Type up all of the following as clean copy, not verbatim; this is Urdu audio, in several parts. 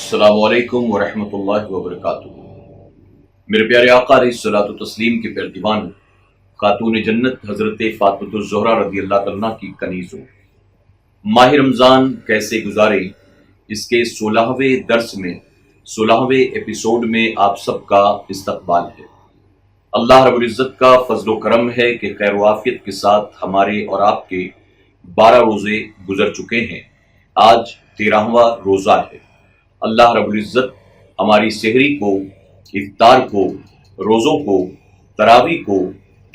السلام علیکم ورحمۃ اللہ وبرکاتہ۔ میرے پیارے آقا علیہ الصلوۃ والتسلیم کے پیردیوان خاتون جنت حضرت فاطمۃ الزہرا رضی اللہ عنہا کی کنیزوں، ماہ رمضان کیسے گزارے اس کے 16ویں درس میں 16ویں ایپیسوڈ میں آپ سب کا استقبال ہے۔ اللہ رب العزت کا فضل و کرم ہے کہ خیر و عافیت کے ساتھ ہمارے اور آپ کے 12 روزے گزر چکے ہیں۔ آج 13واں روزہ ہے۔ اللہ رب العزت ہماری سحری کو، افطار کو، روزوں کو، تراویح کو،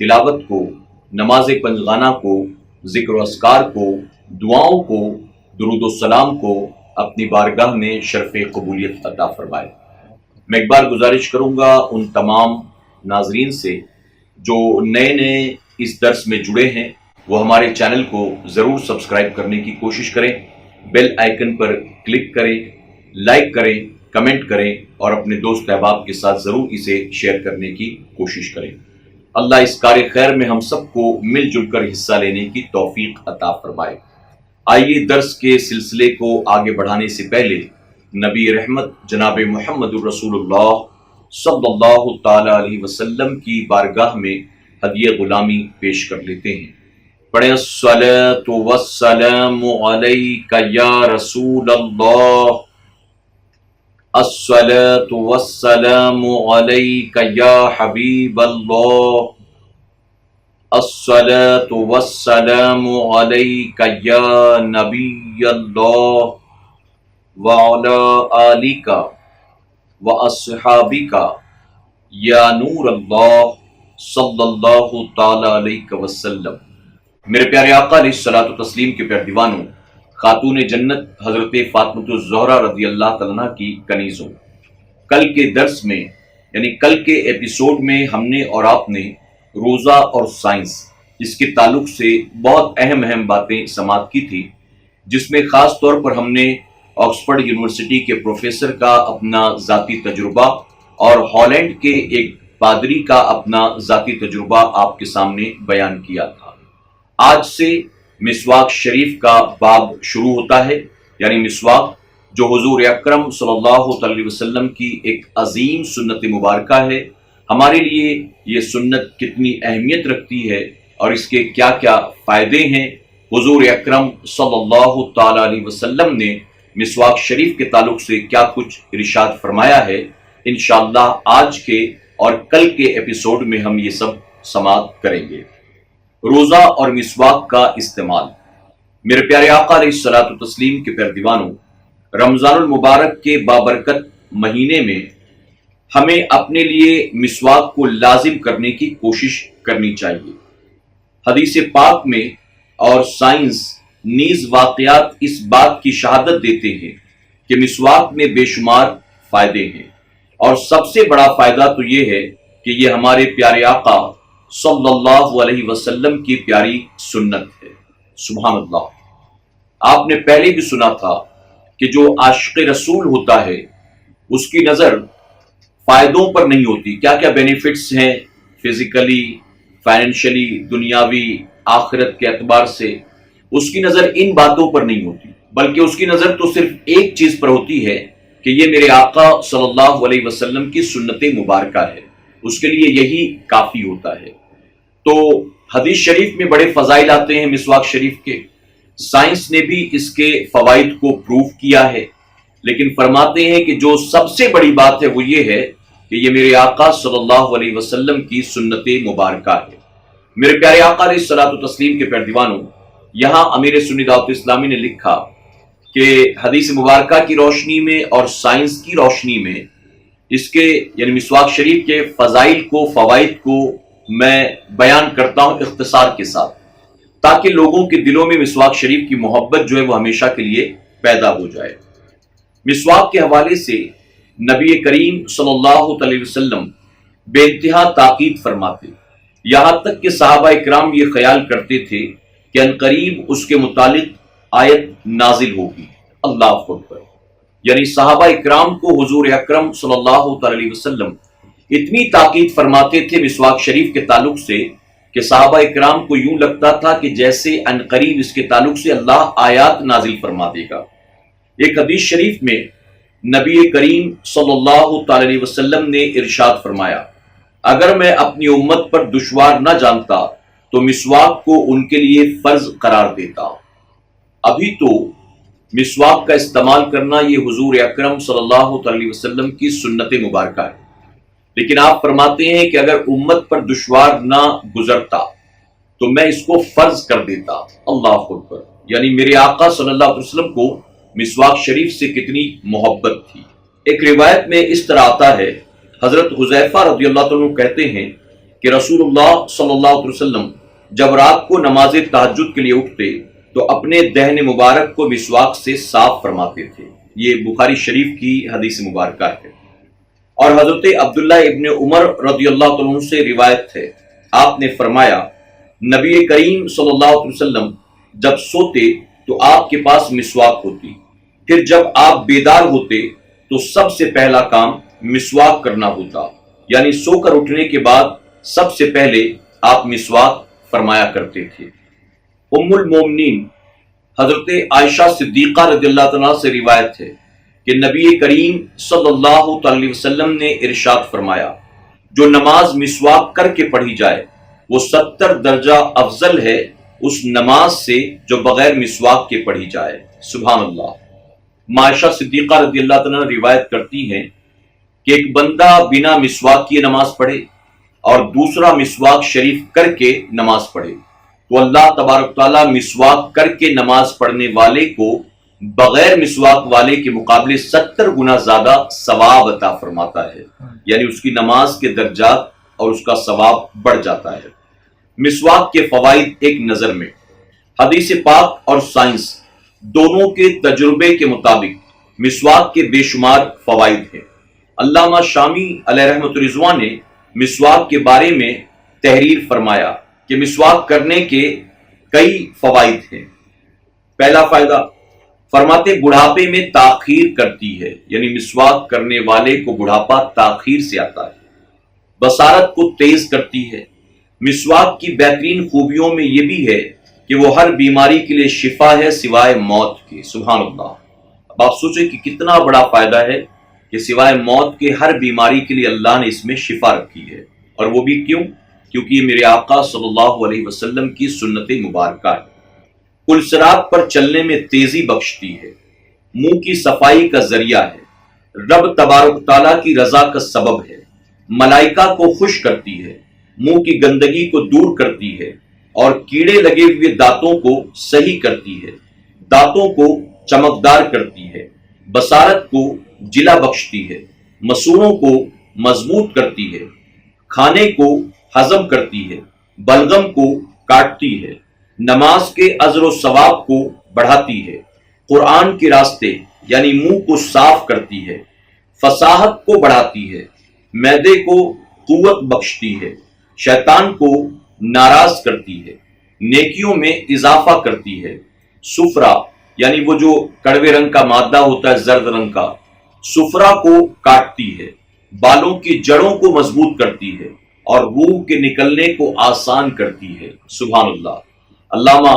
تلاوت کو، نماز پنجگانہ کو، ذکر و اذکار کو، دعاؤں کو، درود و سلام کو اپنی بارگاہ میں شرف قبولیت عطا فرمائے۔ میں ایک بار گزارش کروں گا ان تمام ناظرین سے جو نئے اس درس میں جڑے ہیں، وہ ہمارے چینل کو ضرور سبسکرائب کرنے کی کوشش کریں، بیل آئیکن پر کلک کریں، لائک کریں، کمنٹ کریں اور اپنے دوست احباب کے ساتھ ضرور اسے شیئر کرنے کی کوشش کریں۔ اللہ اس کار خیر میں ہم سب کو مل جل کر حصہ لینے کی توفیق عطا فرمائے۔ آئیے درس کے سلسلے کو آگے بڑھانے سے پہلے نبی رحمت جناب محمد الرسول اللہ صلی اللہ تعالی علیہ وسلم کی بارگاہ میں ہدیہ غلامی پیش کر لیتے ہیں۔ پڑھیں الصلاۃ والسلام علیک یا رسول اللہ، الصلاۃ والسلام علیک یا حبیب اللہ، الصلاۃ والسلام علیک یا نبی اللہ، وعلی آلک واصحابک یا نور اللہ صلی اللہ تعالی علیہ وسلم۔ میرے پیارے آقا علیہ الصلوۃ والتسلیم کے پیردیوانوں، خاتون جنت حضرت فاطمۃ الزہرا رضی اللہ عنہا کی کنیزوں، کل کے درس میں یعنی کل کے ایپیسوڈ میں ہم نے اور آپ نے روزہ اور سائنس، اس کے تعلق سے بہت اہم باتیں سماعت کی تھی، جس میں خاص طور پر ہم نے آکسفورڈ یونیورسٹی کے پروفیسر کا اپنا ذاتی تجربہ اور ہالینڈ کے ایک پادری کا اپنا ذاتی تجربہ آپ کے سامنے بیان کیا تھا۔ آج سے مسواک شریف کا باب شروع ہوتا ہے، یعنی مسواک جو حضور اکرم صلی اللہ علیہ وسلم کی ایک عظیم سنت مبارکہ ہے۔ ہمارے لیے یہ سنت کتنی اہمیت رکھتی ہے اور اس کے کیا کیا فائدے ہیں، حضور اکرم صلی اللہ تعالی علیہ وسلم نے مسواک شریف کے تعلق سے کیا کچھ ارشاد فرمایا ہے، انشاءاللہ آج کے اور کل کے ایپیسوڈ میں ہم یہ سب سماعت کریں گے۔ روزہ اور مسواک کا استعمال۔ میرے پیارے آقا علیہ الصلوۃ والتسلیم کے پیردیوانوں، رمضان المبارک کے بابرکت مہینے میں ہمیں اپنے لیے مسواک کو لازم کرنے کی کوشش کرنی چاہیے۔ حدیث پاک میں اور سائنس نیز واقعات اس بات کی شہادت دیتے ہیں کہ مسواک میں بے شمار فائدے ہیں، اور سب سے بڑا فائدہ تو یہ ہے کہ یہ ہمارے پیارے آقا صلی اللہ علیہ وسلم کی پیاری سنت ہے۔ سبحان اللہ۔ آپ نے پہلے بھی سنا تھا کہ جو عاشق رسول ہوتا ہے اس کی نظر فائدوں پر نہیں ہوتی، کیا کیا بینیفٹس ہیں فزیکلی، فائنینشلی، دنیاوی، آخرت کے اعتبار سے، اس کی نظر ان باتوں پر نہیں ہوتی، بلکہ اس کی نظر تو صرف ایک چیز پر ہوتی ہے کہ یہ میرے آقا صلی اللہ علیہ وسلم کی سنت مبارکہ ہے، اس کے لیے یہی کافی ہوتا ہے۔ تو حدیث شریف میں بڑے فضائل آتے ہیں مسواک شریف کے، سائنس نے بھی اس کے فوائد کو پروف کیا ہے، لیکن فرماتے ہیں کہ جو سب سے بڑی بات ہے وہ یہ ہے کہ یہ میرے آقا صلی اللہ علیہ وسلم کی سنت مبارکہ ہے۔ میرے پیارے آقا علیہ الصلوۃ والتسلیم کے پیردیوانوں، یہاں امیر سنی دعوت اسلامی نے لکھا کہ حدیث مبارکہ کی روشنی میں اور سائنس کی روشنی میں اس کے یعنی مسواک شریف کے فضائل کو، فوائد کو میں بیان کرتا ہوں اختصار کے ساتھ، تاکہ لوگوں کے دلوں میں مسواک شریف کی محبت جو ہے وہ ہمیشہ کے لیے پیدا ہو جائے۔ مسواک کے حوالے سے نبی کریم صلی اللہ علیہ وسلم بے انتہا تاکید فرماتے، یہاں تک کہ صحابہ اکرام یہ خیال کرتے تھے کہ عنقریب اس کے متعلق آیت نازل ہوگی۔ اللہ اکبر۔ یعنی صحابہ اکرام کو حضور اکرم صلی اللہ علیہ وسلم اتنی تاکید فرماتے تھے مسواک شریف کے تعلق سے کہ صحابہ اکرام کو یوں لگتا تھا کہ جیسے عنقریب اس کے تعلق سے اللہ آیات نازل فرما دے گا۔ ایک حدیث شریف میں نبی کریم صلی اللہ تعالی علیہ وسلم نے ارشاد فرمایا، اگر میں اپنی امت پر دشوار نہ جانتا تو مسواک کو ان کے لیے فرض قرار دیتا۔ ابھی تو مسواک کا استعمال کرنا یہ حضور اکرم صلی اللہ علیہ وسلم کی سنت مبارکہ ہے، لیکن آپ فرماتے ہیں کہ اگر امت پر دشوار نہ گزرتا تو میں اس کو فرض کر دیتا۔ اللہ اکبر! یعنی میرے آقا صلی اللہ علیہ وسلم کو مسواک شریف سے کتنی محبت تھی۔ ایک روایت میں اس طرح آتا ہے، حضرت حذیفہ رضی اللہ عنہ کہتے ہیں کہ رسول اللہ صلی اللہ علیہ وسلم جب رات کو نماز تہجد کے لیے اٹھتے تو اپنے دہن مبارک کو مسواک سے صاف فرماتے تھے۔ یہ بخاری شریف کی حدیث مبارکہ ہے۔ اور حضرت عبداللہ ابن عمر رضی اللہ عنہ سے روایت ہے، آپ نے فرمایا، نبی کریم صلی اللہ علیہ وسلم جب سوتے تو آپ کے پاس مسواک ہوتی، پھر جب آپ بیدار ہوتے تو سب سے پہلا کام مسواک کرنا ہوتا، یعنی سو کر اٹھنے کے بعد سب سے پہلے آپ مسواک فرمایا کرتے تھے۔ ام المومنین حضرت عائشہ صدیقہ رضی اللہ عنہ سے روایت ہے کہ نبی کریم صلی اللہ علیہ وسلم نے ارشاد فرمایا، جو نماز مسواک کر کے پڑھی جائے وہ 70 درجہ افضل ہے اس نماز سے جو بغیر مسواک کے پڑھی جائے۔ سبحان اللہ۔ عائشہ صدیقہ رضی اللہ عنہ روایت کرتی ہیں کہ ایک بندہ بنا مسواک کیے نماز پڑھے اور دوسرا مسواک شریف کر کے نماز پڑھے تو اللہ تبارک تعالیٰ مسواک کر کے نماز پڑھنے والے کو بغیر مسواک والے کے مقابلے 70 گنا زیادہ ثواب عطا فرماتا ہے، یعنی اس کی نماز کے درجات اور اس کا ثواب بڑھ جاتا ہے۔ مسواک کے فوائد ایک نظر میں، حدیث پاک اور سائنس دونوں کے تجربے کے مطابق مسواک کے بے شمار فوائد ہیں۔ علامہ شامی علیہ رحمۃ رضوان نے مسواک کے بارے میں تحریر فرمایا کہ مسواک کرنے کے کئی فوائد ہیں۔ پہلا فائدہ، فرماتے بڑھاپے میں تاخیر کرتی ہے، یعنی مسواک کرنے والے کو بڑھاپا تاخیر سے آتا ہے۔ بصارت کو تیز کرتی ہے۔ مسواک کی بہترین خوبیوں میں یہ بھی ہے کہ وہ ہر بیماری کے لیے شفا ہے سوائے موت کے۔ سبحان اللہ۔ اب آپ سوچیں کہ کتنا بڑا فائدہ ہے کہ سوائے موت کے ہر بیماری کے لیے اللہ نے اس میں شفا رکھی ہے، اور وہ بھی کیوں؟ کیونکہ یہ میرے آقا صلی اللہ علیہ وسلم کی سنت مبارکہ ہے۔ السرات پر چلنے میں تیزی بخشتی ہے، منہ کی صفائی کا ذریعہ ہے، رب تبارک تعالیٰ کی رضا کا سبب ہے، ملائکہ کو خوش کرتی ہے، منہ کی گندگی کو دور کرتی ہے، اور کیڑے لگے ہوئے دانتوں کو صحیح کرتی ہے، دانتوں کو چمکدار کرتی ہے، بصارت کو جلا بخشتی ہے، مسوڑوں کو مضبوط کرتی ہے، کھانے کو ہضم کرتی ہے، بلغم کو کاٹتی ہے، نماز کے اجر و ثواب کو بڑھاتی ہے، قرآن کے راستے یعنی منہ کو صاف کرتی ہے، فصاحت کو بڑھاتی ہے، معدے کو قوت بخشتی ہے، شیطان کو ناراض کرتی ہے، نیکیوں میں اضافہ کرتی ہے، سفرہ یعنی وہ جو کڑوے رنگ کا مادہ ہوتا ہے زرد رنگ کا، سفرہ کو کاٹتی ہے، بالوں کی جڑوں کو مضبوط کرتی ہے، اور روح کے نکلنے کو آسان کرتی ہے۔ سبحان اللہ۔ علامہ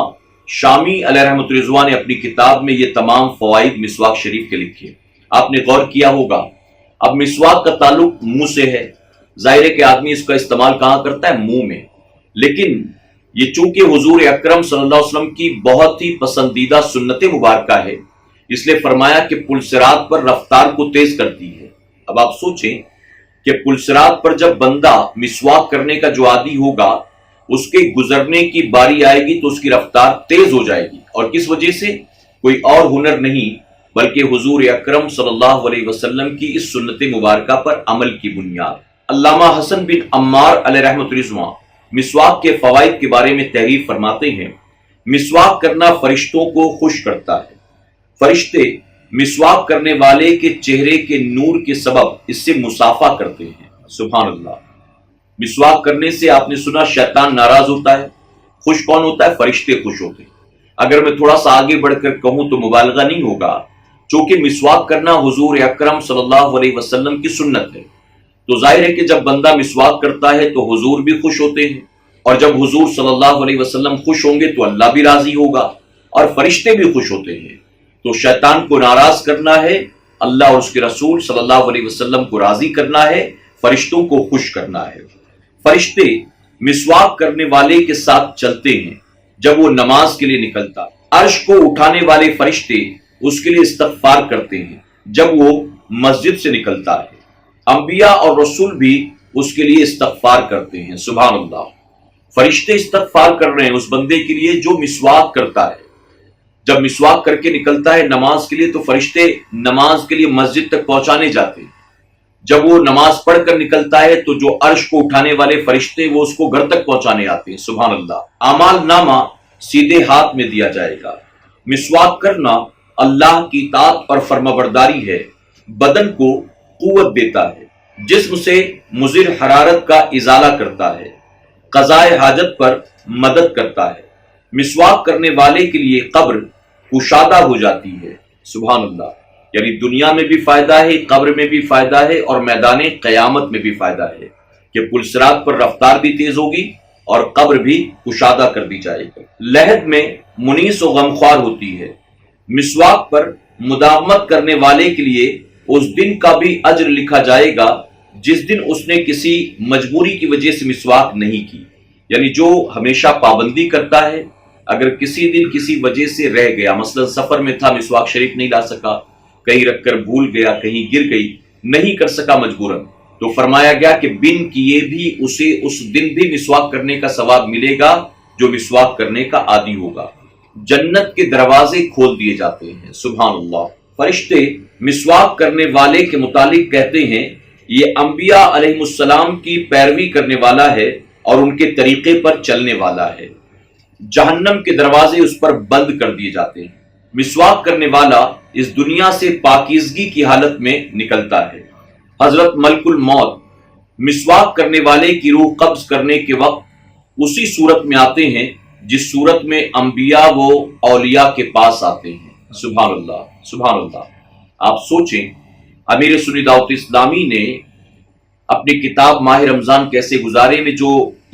شامی علیہ رحمۃ رضوان نے اپنی کتاب میں یہ تمام فوائد مسواک شریف کے لکھے۔ آپ نے غور کیا ہوگا، اب مسواک کا تعلق منہ سے ہے، ظاہر ہے کہ آدمی اس کا استعمال کہاں کرتا ہے؟ منہ میں، لیکن یہ چونکہ حضور اکرم صلی اللہ علیہ وسلم کی بہت ہی پسندیدہ سنت مبارکہ ہے، اس لیے فرمایا کہ پلسرات پر رفتار کو تیز کرتی ہے۔ اب آپ سوچیں کہ پلسرات پر جب بندہ مسواک کرنے کا جو عادی ہوگا، اس کے گزرنے کی باری آئے گی تو اس کی رفتار تیز ہو جائے گی، اور کس وجہ سے؟ کوئی اور ہنر نہیں بلکہ حضور اکرم صلی اللہ علیہ وسلم کی اس سنت مبارکہ پر عمل کی بنیاد۔ علامہ حسن بن عمار علیہ رحمۃ رضوان مسواک کے فوائد کے بارے میں تحریر فرماتے ہیں، مسواک کرنا فرشتوں کو خوش کرتا ہے، فرشتے مسواک کرنے والے کے چہرے کے نور کے سبب اس سے مصافحہ کرتے ہیں۔ سبحان اللہ۔ مسواک کرنے سے آپ نے سنا شیطان ناراض ہوتا ہے، خوش کون ہوتا ہے؟ فرشتے خوش ہوتے ہیں۔ اگر میں تھوڑا سا آگے بڑھ کر کہوں تو مبالغہ نہیں ہوگا، چونکہ مسواک کرنا حضور اکرم صلی اللہ علیہ وسلم کی سنت ہے، تو ظاہر ہے کہ جب بندہ مسواک کرتا ہے تو حضور بھی خوش ہوتے ہیں، اور جب حضور صلی اللہ علیہ وسلم خوش ہوں گے تو اللہ بھی راضی ہوگا اور فرشتے بھی خوش ہوتے ہیں۔ تو شیطان کو ناراض کرنا ہے اللہ اور اس کے رسول صلی اللہ علیہ وسلم کو راضی کرنا ہے، فرشتوں کو خوش کرنا ہے۔ فرشتے مسواک کرنے والے کے ساتھ چلتے ہیں جب وہ نماز کے لیے نکلتا ہے۔ عرش کو اٹھانے والے فرشتے اس کے لیے استغفار کرتے ہیں جب وہ مسجد سے نکلتا ہے۔ انبیاء اور رسول بھی اس کے لیے استغفار کرتے ہیں۔ سبحان اللہ، فرشتے استغفار کر رہے ہیں اس بندے کے لیے جو مسواک کرتا ہے۔ جب مسواک کر کے نکلتا ہے نماز کے لیے تو فرشتے نماز کے لیے مسجد تک پہنچانے جاتے ہیں۔ جب وہ نماز پڑھ کر نکلتا ہے تو جو عرش کو اٹھانے والے فرشتے وہ اس کو گھر تک پہنچانے آتے ہیں۔ سبحان اللہ، اعمال نامہ سیدھے ہاتھ میں دیا جائے گا۔ مسواک کرنا اللہ کی اطاعت اور فرمانبرداری ہے، بدن کو قوت دیتا ہے، جسم سے مضر حرارت کا ازالہ کرتا ہے، قضاء حاجت پر مدد کرتا ہے۔ مسواک کرنے والے کے لیے قبر کشادہ ہو جاتی ہے۔ سبحان اللہ، یعنی دنیا میں بھی فائدہ ہے، قبر میں بھی فائدہ ہے، اور میدان قیامت میں بھی فائدہ ہے کہ پل صراط پر رفتار بھی تیز ہوگی اور قبر بھی کشادہ کر دی جائے گی۔ لحد میں منیس و غمخوار ہوتی ہے۔ مسواک پر مداومت کرنے والے کے لیے اس دن کا بھی اجر لکھا جائے گا جس دن اس نے کسی مجبوری کی وجہ سے مسواک نہیں کی، یعنی جو ہمیشہ پابندی کرتا ہے، اگر کسی دن کسی وجہ سے رہ گیا، مثلا سفر میں تھا مسواک شریف نہیں لا سکا، کہیں رکھ کر بھول گیا، کہیں گر گئی، نہیں کر سکا مجبوراً، تو فرمایا گیا کہ بن کیے بھی اسے اس دن بھی مسواک کرنے کا ثواب ملے گا جو مسواک کرنے کا عادی ہوگا۔ جنت کے دروازے کھول دیے جاتے ہیں۔ سبحان اللہ، فرشتے مسواک کرنے والے کے متعلق کہتے ہیں یہ انبیاء علیہ السلام کی پیروی کرنے والا ہے اور ان کے طریقے پر چلنے والا ہے۔ جہنم کے دروازے اس پر بند کر دیے جاتے ہیں۔ مسواک کرنے والا اس دنیا سے پاکیزگی کی حالت میں نکلتا ہے۔ حضرت ملک الموت مسواک کرنے والے کی روح قبض کرنے کے وقت اسی صورت میں آتے ہیں جس صورت میں انبیاء و اولیاء کے پاس آتے ہیں۔ سبحان اللہ، سبحان اللہ، آپ سوچیں امیر سنی دعوت اسلامی نے اپنی کتاب ماہ رمضان کیسے گزارے میں جو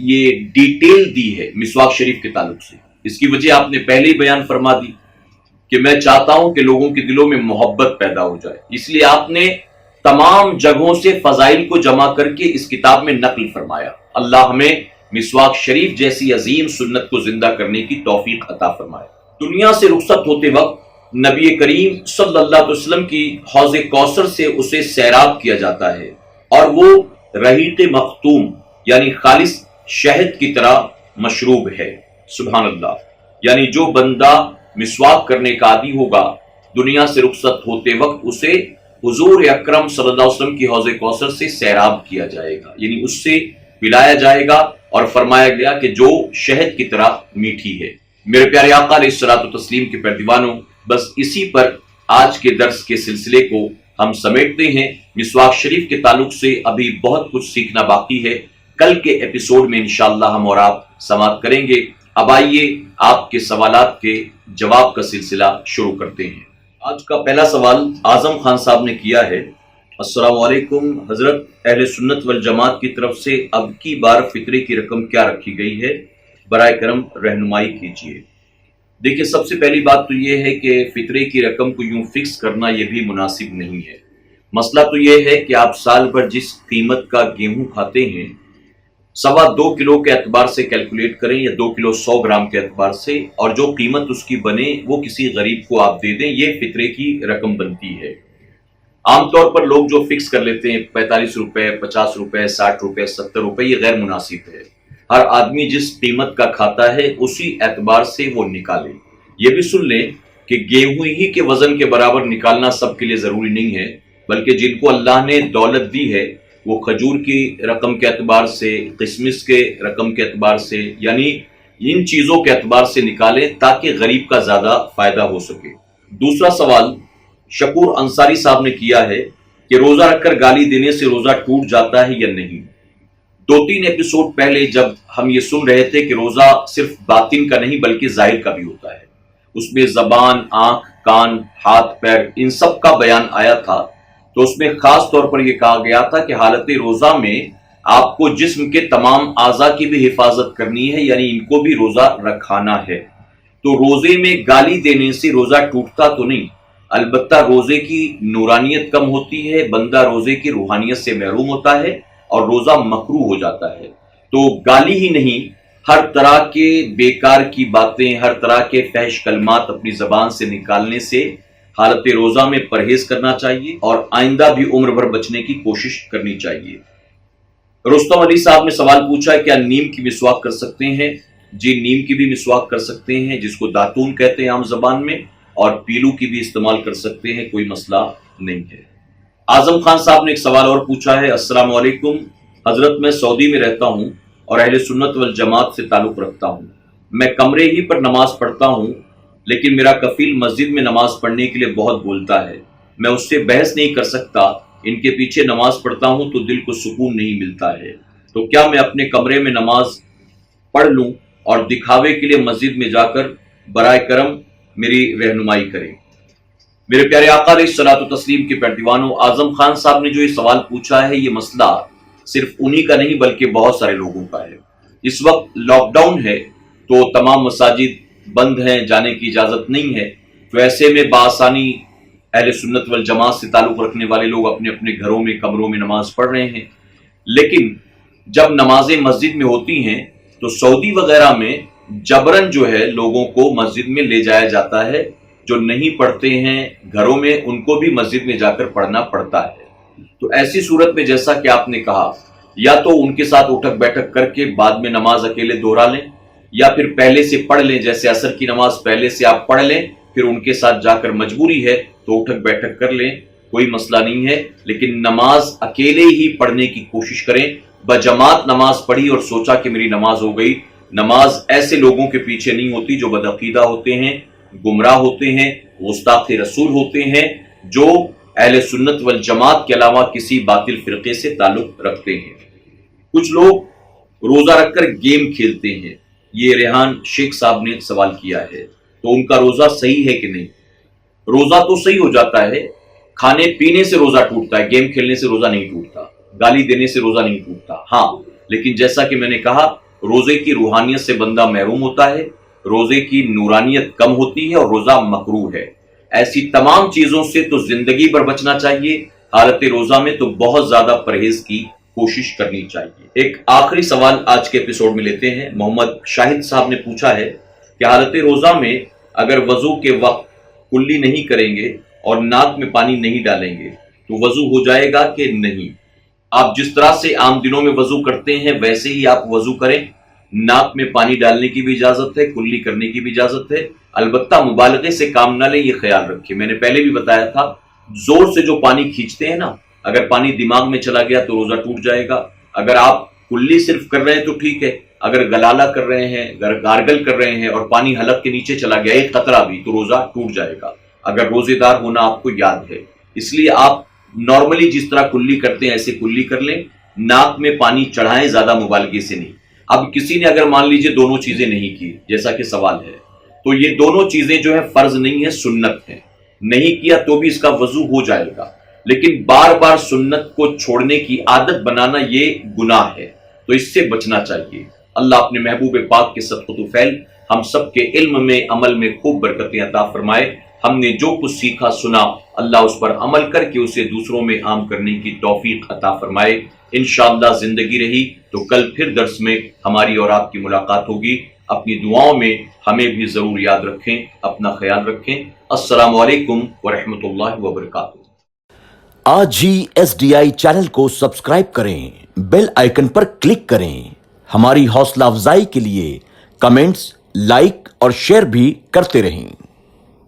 یہ ڈیٹیل دی ہے مسواک شریف کے تعلق سے، اس کی وجہ آپ نے پہلے ہی بیان فرما دی کہ میں چاہتا ہوں کہ لوگوں کے دلوں میں محبت پیدا ہو جائے، اس لیے آپ نے تمام جگہوں سے فضائل کو جمع کر کے اس کتاب میں نقل فرمایا۔ اللہ ہمیں مسواک شریف جیسی عظیم سنت کو زندہ کرنے کی توفیق عطا فرمائے۔ دنیا سے رخصت ہوتے وقت نبی کریم صلی اللہ علیہ وسلم کی حوض کوثر سے اسے سیراب کیا جاتا ہے اور وہ رحیق مختوم یعنی خالص شہد کی طرح مشروب ہے۔ سبحان اللہ، یعنی جو بندہ مسواک کرنے کا عادی ہوگا دنیا سے رخصت ہوتے وقت اسے حضور اکرم صلی اللہ علیہ وسلم کی حوض کوثر سے سیراب کیا جائے گا، یعنی اس سے پلایا جائے گا، اور فرمایا گیا کہ جو شہد کی طرح میٹھی ہے۔ میرے پیارے آقا علیہ الصلوۃ والتسلیم کے پیروانوں، بس اسی پر آج کے درس کے سلسلے کو ہم سمیٹتے ہیں۔ مسواک شریف کے تعلق سے ابھی بہت کچھ سیکھنا باقی ہے، کل کے ایپیسوڈ میں انشاءاللہ ہم اور آپ سماعت کریں گے۔ اب آئیے آپ کے سوالات کے جواب کا سلسلہ شروع کرتے ہیں۔ آج کا پہلا سوال اعظم خان صاحب نے کیا ہے۔ السلام علیکم حضرت، اہل سنت والجماعت کی طرف سے اب کی بار فطرے کی رقم کیا رکھی گئی ہے، برائے کرم رہنمائی کیجیے۔ دیکھیں، سب سے پہلی بات تو یہ ہے کہ فطرے کی رقم کو یوں فکس کرنا یہ بھی مناسب نہیں ہے۔ مسئلہ تو یہ ہے کہ آپ سال بھر جس قیمت کا گیہوں کھاتے ہیں 2.25 کلو کے اعتبار سے کیلکولیٹ کریں یا 2 کلو 100 گرام کے اعتبار سے، اور جو قیمت اس کی بنے وہ کسی غریب کو آپ دے دیں، یہ فطرے کی رقم بنتی ہے۔ عام طور پر لوگ جو فکس کر لیتے ہیں 45 روپے، 50 روپے، 60 روپے، 70 روپے، یہ غیر مناسب ہے۔ ہر آدمی جس قیمت کا کھاتا ہے اسی اعتبار سے وہ نکالے۔ یہ بھی سن لیں کہ گیہوں ہی کے وزن کے برابر نکالنا سب کے لیے ضروری نہیں ہے، بلکہ جن کو اللہ نے دولت دی ہے وہ کھجور کی رقم کے اعتبار سے، قسمس کے رقم کے اعتبار سے، یعنی ان چیزوں کے اعتبار سے نکالیں تاکہ غریب کا زیادہ فائدہ ہو سکے۔ دوسرا سوال شکور انصاری صاحب نے کیا ہے کہ روزہ رکھ کر گالی دینے سے روزہ ٹوٹ جاتا ہے یا نہیں۔ 2-3 ایپیسوڈ پہلے جب ہم یہ سن رہے تھے کہ روزہ صرف باطن کا نہیں بلکہ ظاہر کا بھی ہوتا ہے، اس میں زبان، آنکھ، کان، ہاتھ، پیر ان سب کا بیان آیا تھا، تو اس میں خاص طور پر یہ کہا گیا تھا کہ حالت روزہ میں آپ کو جسم کے تمام اعضاء کی بھی حفاظت کرنی ہے، یعنی ان کو بھی روزہ رکھانا ہے۔ تو روزے میں گالی دینے سے روزہ ٹوٹتا تو نہیں، البتہ روزے کی نورانیت کم ہوتی ہے، بندہ روزے کی روحانیت سے محروم ہوتا ہے اور روزہ مکروہ ہو جاتا ہے۔ تو گالی ہی نہیں، ہر طرح کے بیکار کی باتیں، ہر طرح کے فحش کلمات اپنی زبان سے نکالنے سے حالت روزہ میں پرہیز کرنا چاہیے اور آئندہ بھی عمر بھر بچنے کی کوشش کرنی چاہیے۔ رستم علی صاحب نے سوال پوچھا ہے، کیا نیم کی مسواک کر سکتے ہیں؟ جی، نیم کی بھی مسواک کر سکتے ہیں، جس کو داتون کہتے ہیں عام زبان میں، اور پیلو کی بھی استعمال کر سکتے ہیں، کوئی مسئلہ نہیں ہے۔ اعظم خان صاحب نے ایک سوال اور پوچھا ہے، السلام علیکم حضرت، میں سعودی میں رہتا ہوں اور اہل سنت والجماعت سے تعلق رکھتا ہوں۔ میں کمرے ہی پر نماز پڑھتا ہوں، لیکن میرا کفیل مسجد میں نماز پڑھنے کے لیے بہت بولتا ہے۔ میں اس سے بحث نہیں کر سکتا، ان کے پیچھے نماز پڑھتا ہوں تو دل کو سکون نہیں ملتا ہے۔ تو کیا میں اپنے کمرے میں نماز پڑھ لوں اور دکھاوے کے لیے مسجد میں جا کر؟ برائے کرم میری رہنمائی کریں۔ میرے پیارے آقا علیہ الصلوۃ والتسلیم کے پیروانوں، اعظم خان صاحب نے جو یہ سوال پوچھا ہے، یہ مسئلہ صرف انہی کا نہیں بلکہ بہت سارے لوگوں کا ہے۔ اس وقت لاک ڈاؤن ہے تو تمام مساجد بند ہیں، جانے کی اجازت نہیں ہے، تو ایسے میں بآسانی اہل سنت والجماعت سے تعلق رکھنے والے لوگ اپنے اپنے گھروں میں کمروں میں نماز پڑھ رہے ہیں۔ لیکن جب نمازیں مسجد میں ہوتی ہیں تو سعودی وغیرہ میں جبرن جو ہے لوگوں کو مسجد میں لے جایا جاتا ہے، جو نہیں پڑھتے ہیں گھروں میں ان کو بھی مسجد میں جا کر پڑھنا پڑتا ہے۔ تو ایسی صورت میں جیسا کہ آپ نے کہا، یا تو ان کے ساتھ اٹھک بیٹھک کر کے بعد میں نماز اکیلے دوہرا لیں، یا پھر پہلے سے پڑھ لیں، جیسے عصر کی نماز پہلے سے آپ پڑھ لیں، پھر ان کے ساتھ جا کر مجبوری ہے تو اٹھک بیٹھک کر لیں، کوئی مسئلہ نہیں ہے۔ لیکن نماز اکیلے ہی پڑھنے کی کوشش کریں۔ بجماعت نماز پڑھی اور سوچا کہ میری نماز ہو گئی، نماز ایسے لوگوں کے پیچھے نہیں ہوتی جو بدعقیدہ ہوتے ہیں، گمراہ ہوتے ہیں، گستاخ رسول ہوتے ہیں، جو اہل سنت والجماعت کے علاوہ کسی باطل فرقے سے تعلق رکھتے ہیں۔ کچھ لوگ روزہ رکھ کر گیم کھیلتے ہیں، یہ ریحان شیخ صاحب نے سوال کیا ہے، تو ان کا روزہ صحیح ہے کہ نہیں؟ روزہ تو صحیح ہو جاتا ہے، کھانے پینے سے روزہ ٹوٹتا ہے، گیم کھیلنے سے روزہ نہیں ٹوٹتا، گالی دینے سے روزہ نہیں ٹوٹتا۔ ہاں، لیکن جیسا کہ میں نے کہا، روزے کی روحانیت سے بندہ محروم ہوتا ہے، روزے کی نورانیت کم ہوتی ہے اور روزہ مکروہ ہے۔ ایسی تمام چیزوں سے تو زندگی بھر بچنا چاہیے، حالت روزہ میں تو بہت زیادہ پرہیز کی کوشش کرنی چاہیے۔ ایک آخری سوال آج کے ایپیسوڈ میں لیتے ہیں۔ محمد شاہد صاحب نے پوچھا ہے کہ حالت روزہ میں اگر وضو کے وقت کلی نہیں کریں گے اور ناک میں پانی نہیں ڈالیں گے تو وضو ہو جائے گا کہ نہیں؟ آپ جس طرح سے عام دنوں میں وضو کرتے ہیں ویسے ہی آپ وضو کریں، ناک میں پانی ڈالنے کی بھی اجازت ہے، کلی کرنے کی بھی اجازت ہے، البتہ مبالغے سے کام نہ لیں، یہ خیال رکھیں۔ میں نے پہلے بھی بتایا تھا، زور سے جو پانی کھینچتے ہیں نا، اگر پانی دماغ میں چلا گیا تو روزہ ٹوٹ جائے گا۔ اگر آپ کلی صرف کر رہے ہیں تو ٹھیک ہے، اگر گلالہ کر رہے ہیں، گارگل کر رہے ہیں اور پانی حلق کے نیچے چلا گیا ایک قطرہ بھی، تو روزہ ٹوٹ جائے گا، اگر روزے دار ہونا آپ کو یاد ہے۔ اس لیے آپ نارملی جس طرح کلی کرتے ہیں ایسے کلی کر لیں، ناک میں پانی چڑھائیں، زیادہ مبالغے سے نہیں۔ اب کسی نے اگر مان لیجئے دونوں چیزیں نہیں کی، جیسا کہ سوال ہے، تو یہ دونوں چیزیں جو ہے فرض نہیں ہے، سنت ہے، نہیں کیا تو بھی اس کا وضو ہو جائے گا، لیکن بار بار سنت کو چھوڑنے کی عادت بنانا یہ گناہ ہے، تو اس سے بچنا چاہیے۔ اللہ اپنے محبوب پاک کے صدقۃ فعل ہم سب کے علم میں، عمل میں خوب برکتیں عطا فرمائے۔ ہم نے جو کچھ سیکھا سنا، اللہ اس پر عمل کر کے اسے دوسروں میں عام کرنے کی توفیق عطا فرمائے۔ انشاءاللہ زندگی رہی تو کل پھر درس میں ہماری اور آپ کی ملاقات ہوگی۔ اپنی دعاؤں میں ہمیں بھی ضرور یاد رکھیں، اپنا خیال رکھیں۔ السلام علیکم ورحمۃ اللہ وبرکاتہ۔ آج ہی SDI چینل کو سبسکرائب کریں، بیل آئیکن پر کلک کریں۔ ہماری حوصلہ افزائی کے لیے کمنٹس، لائک اور شیئر بھی کرتے رہیں۔